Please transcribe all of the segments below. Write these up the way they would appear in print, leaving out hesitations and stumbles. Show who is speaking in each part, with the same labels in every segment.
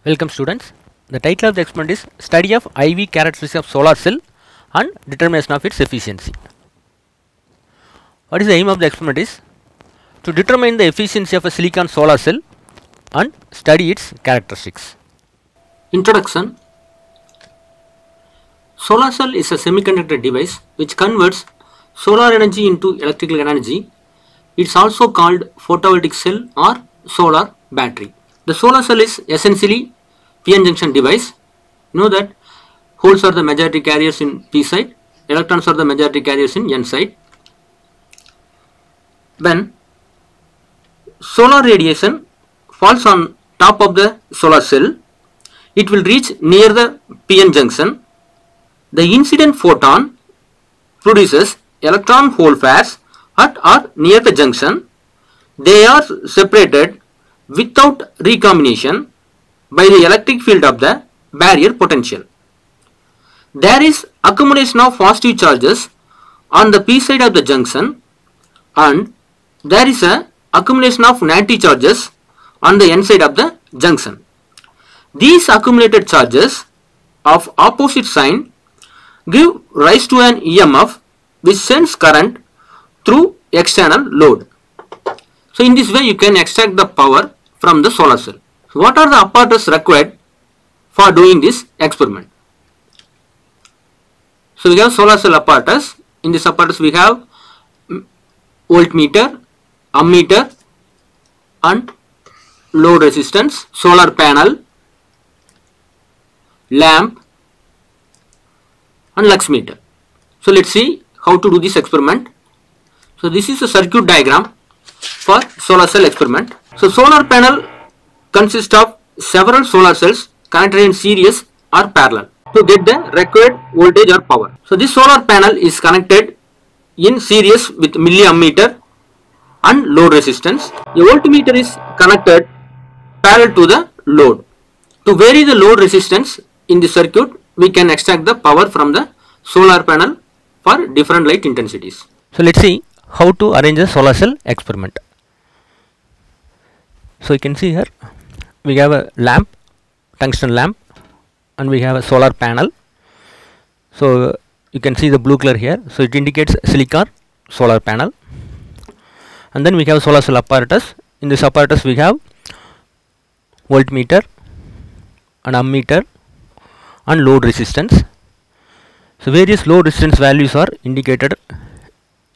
Speaker 1: Welcome students. The title of the experiment is Study of IV Characteristics of Solar Cell and Determination of its Efficiency. What is the aim of the experiment is to determine the efficiency of a silicon solar cell and study its characteristics. Introduction. Solar cell is a semiconductor device which converts solar energy into electrical energy. It is also called photovoltaic cell or solar battery. The solar cell is essentially p-n junction device. You know that holes are the majority carriers in p side, electrons are the majority carriers in n side. When solar radiation falls on top of the solar cell, it will reach near the p-n junction. The incident photon produces electron hole pairs at or near the junction. They are separated without recombination by the electric field of the barrier potential. There is accumulation of positive charges on the p side of the junction and there is a accumulation of negative charges on the n side of the junction. These accumulated charges of opposite sign give rise to an EMF which sends current through external load. So in this way you can extract the power from the solar cell. So what are the apparatus required for doing this experiment? So we have solar cell apparatus. In this apparatus we have voltmeter, ammeter and load resistance, solar panel, lamp and lux meter. So let's see how to do this experiment. So this is a circuit diagram for solar cell experiment. So solar panel consists of several solar cells connected in series or parallel to get the required voltage or power. So this solar panel is connected in series with milliammeter and load resistance. A voltmeter is connected parallel to the load. To vary the load resistance in the circuit, we can extract the power from the solar panel for different light intensities. So let's see how to arrange a solar cell experiment. So you can see here we have a lamp, tungsten lamp, and we have a solar panel. So you can see the blue color here, so it indicates silicon solar panel. And then we have solar cell apparatus. In this apparatus we have voltmeter and ammeter and load resistance. So various load resistance values are indicated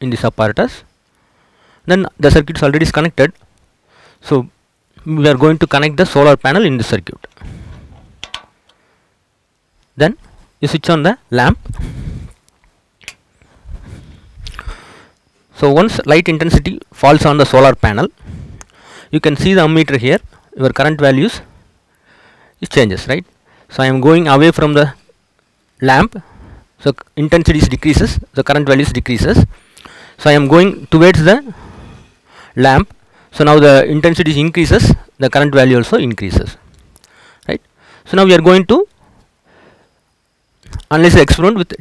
Speaker 1: in this apparatus. Then the circuit is already connected, so we are going to connect the solar panel in the circuit. Then you switch on the lamp. So once light intensity falls on the solar panel, you can see the ammeter here, your current values it changes, right? So I am going away from the lamp, so intensity decreases, the current values decreases. So I am going towards the lamp, so now the intensity increases, the current value also increases, right? So now we are going to analyze the experiment with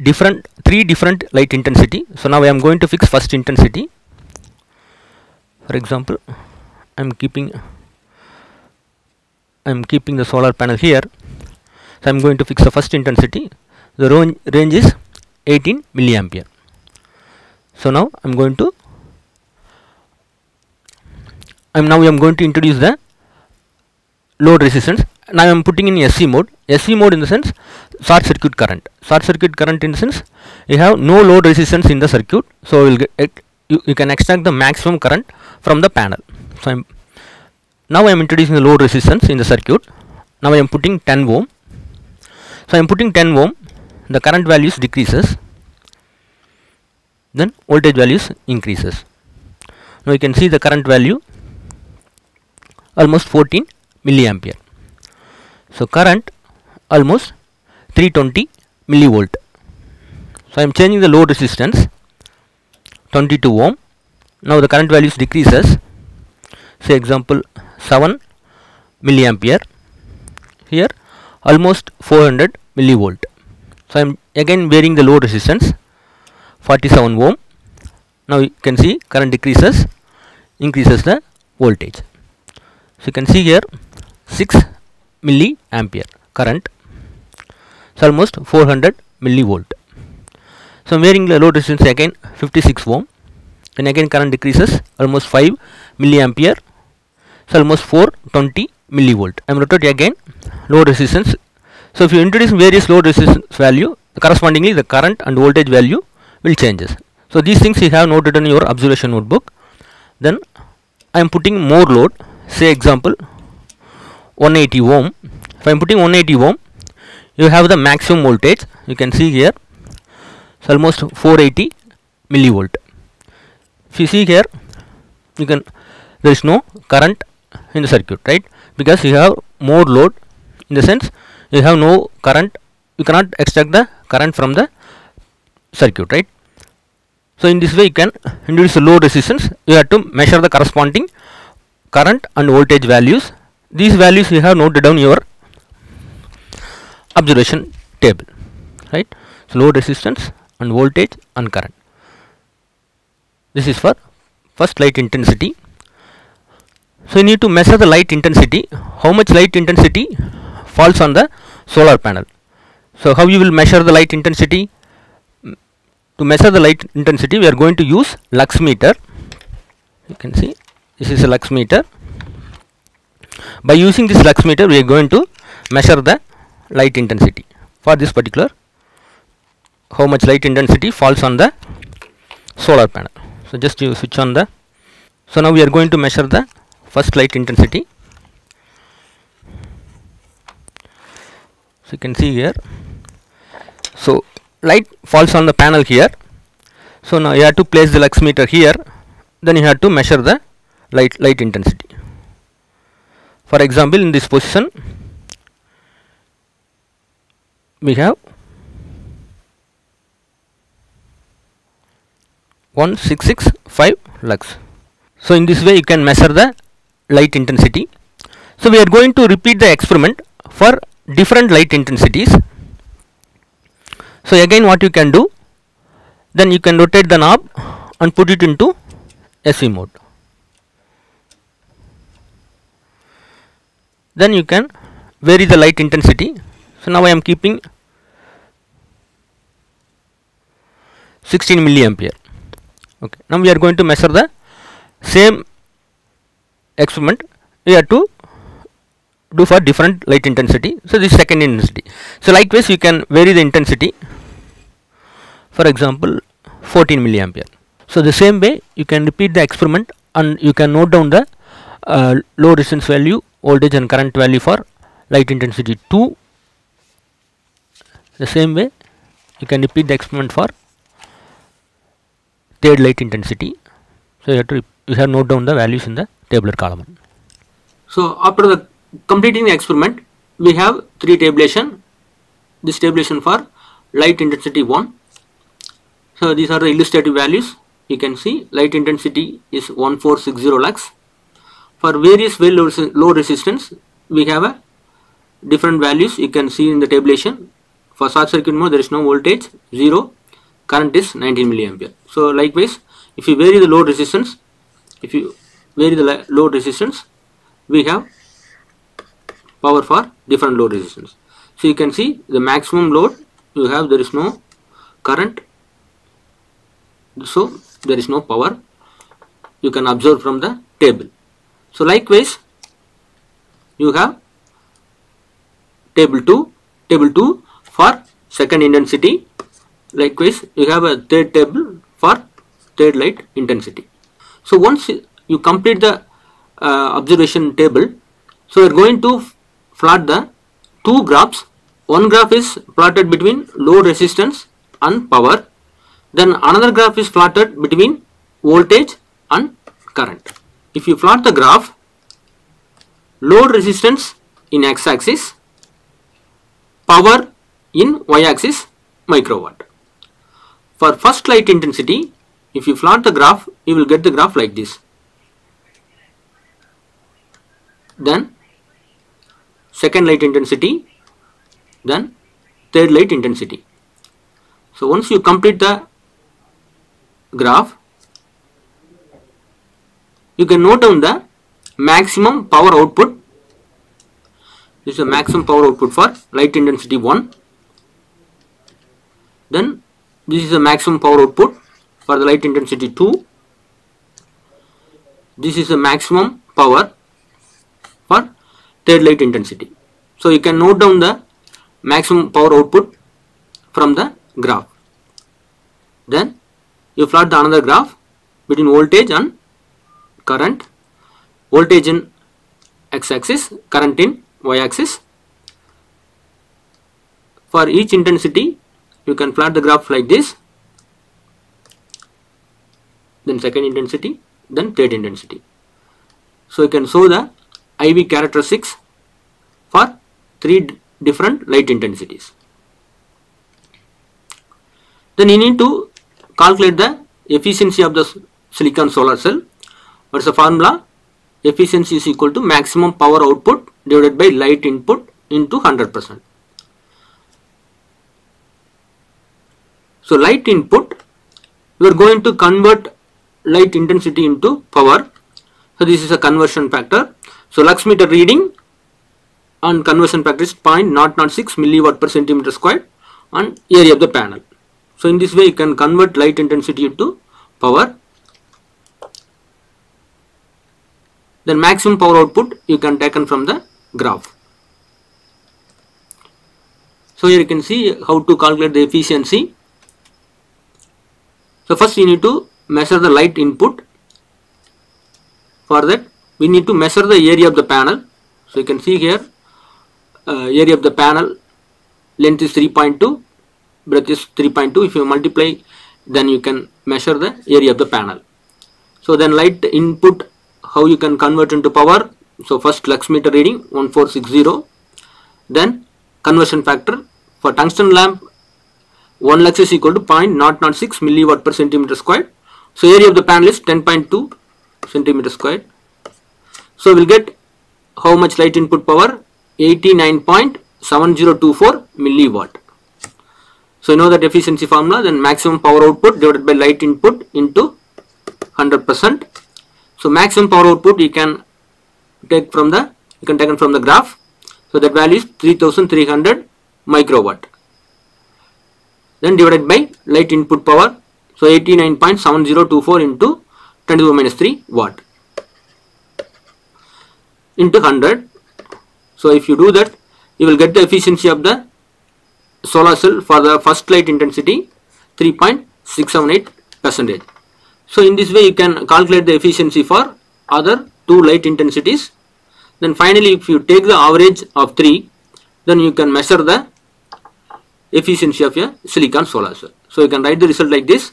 Speaker 1: three different light intensity. So now I am going to fix first intensity. For example, I am keeping the solar panel here. So I am going to fix the first intensity. The range is 18 milliampere. So now I am going to introduce the load resistance. Now I am putting in SC mode. SC mode in the sense short circuit current. Short circuit current in the sense you have no load resistance in the circuit, so you can extract the maximum current from the panel. So now I am introducing the load resistance in the circuit. Now I am putting 10 ohm. So I am putting 10 ohm. The current values decreases. Then voltage values increases. Now you can see the current value almost 14 milliampere. So current almost 320 millivolt. So I am changing the load resistance 22 ohm. Now the current values decreases. Say example 7 milliampere. Here almost 400 millivolt. So I am again varying the load resistance 47 ohm. Now you can see current decreases, increases the voltage. So you can see here 6 milliampere current. So almost 400 millivolt. So varying the load resistance again 56 ohm, and again current decreases almost 5 milliampere. So almost 420 millivolt. I am rotating again load resistance. So if you introduce various load resistance value, correspondingly the current and voltage value will changes. So these things you have noted in your observation notebook. Then I am putting more load, say example 180 ohm. If I am putting 180 ohm, you have the maximum voltage, you can see here, so almost 480 millivolt. If you see here, you can, there is no current in the circuit, right, because you have more load, in the sense you have no current, you cannot extract the current from the circuit, right. So in this way you can introduce a load resistance. You have to measure the corresponding current and voltage values. These values you have noted down your observation table, right. So load resistance and voltage and current. This is for first light intensity. So you need to measure the light intensity, how much light intensity falls on the solar panel. So how you will measure the light intensity? To measure the light intensity, we are going to use lux meter. You can see this is a lux meter. By using this lux meter, we are going to measure the light intensity for this particular, how much light intensity falls on the solar panel. So just you switch on the, so now we are going to measure the first light intensity. So you can see here, so light falls on the panel here. So now you have to place the lux meter here, then you have to measure the light intensity. For example, in this position we have 1665 lux. So in this way you can measure the light intensity. So we are going to repeat the experiment for different light intensities. So again what you can do, then you can rotate the knob and put it into SV mode. Then you can vary the light intensity. So now I am keeping 16 milliampere. Okay. Now we are going to measure the same experiment. We have to do for different light intensity. So this is second intensity. So likewise you can vary the intensity. For example 14 milliampere. So the same way you can repeat the experiment and you can note down the load resistance value, voltage and current value for light intensity 2. The same way you can repeat the experiment for third light intensity. So you have note down the values in the tabular column. So after the completing the experiment, we have 3 tabulation. This tabulation for light intensity 1. So these are the illustrative values. You can see light intensity is 1460 lux. For various low resistance, we have a different values. You can see in the tabulation. For short circuit mode, there is no voltage, 0. Current is 19 milliampere. So likewise, if you vary the load resistance, we have power for different load resistance. So you can see the maximum load you have, there is no current, so there is no power. You can observe from the table. So likewise, you have table 2 for second intensity. Likewise, you have a third table for third light intensity. So once you complete the observation table, so we are going to plot the 2 graphs. One graph is plotted between load resistance and power. Then another graph is plotted between voltage and current. If you plot the graph, load resistance in x-axis, power in y-axis, microwatt. For first light intensity, if you plot the graph, you will get the graph like this. Then second light intensity, then third light intensity. So once you complete the graph, you can note down the maximum power output, This is the maximum power output for light intensity 1. Then this is the maximum power output for the light intensity 2. This is the maximum power for third light intensity. So you can note down the maximum power output from the graph. Then you plot the another graph between voltage and current. Voltage in x-axis, current in y-axis. For each intensity you can plot the graph like this. Then second intensity, then third intensity. So you can show the IV characteristics for 3 different light intensities. Then you need to calculate the efficiency of the silicon solar cell. What's the formula? Efficiency is equal to maximum power output divided by light input into 100%. So light input, we are going to convert light intensity into power. So this is a conversion factor. So lux meter reading and conversion factor is 0.006 milliwatt per centimeter squared on area of the panel. So in this way you can convert light intensity into power. Then maximum power output you can taken from the graph. So here you can see how to calculate the efficiency. So first you need to measure the light input. For that we need to measure the area of the panel. So you can see here area of the panel, length is 3.2, breadth is 3.2. If you multiply, then you can measure the area of the panel. So then light input, how you can convert into power? So first lux meter reading 1460, then conversion factor for tungsten lamp 1 lux is equal to 0.006 milliwatt per centimeter squared. So area of the panel is 10.2 centimeter squared. So we'll get how much light input power? 89.7024 milliwatt. So you know that efficiency formula, then maximum power output divided by light input into 100%. So maximum power output you can take from the graph. So that value is 3300 microwatt. Then divided by light input power. So 89.7024 into 10 to the minus 3 watt into 100. So if you do that, you will get the efficiency of the solar cell for the first light intensity 3.678%. So in this way you can calculate the efficiency for other 2 light intensities. Then finally if you take the average of 3, then you can measure the efficiency of a silicon solar cell. So you can write the result like this.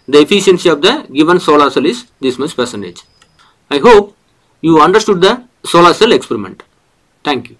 Speaker 1: The efficiency of the given solar cell is this much percentage. I hope you understood the solar cell experiment. Thank you.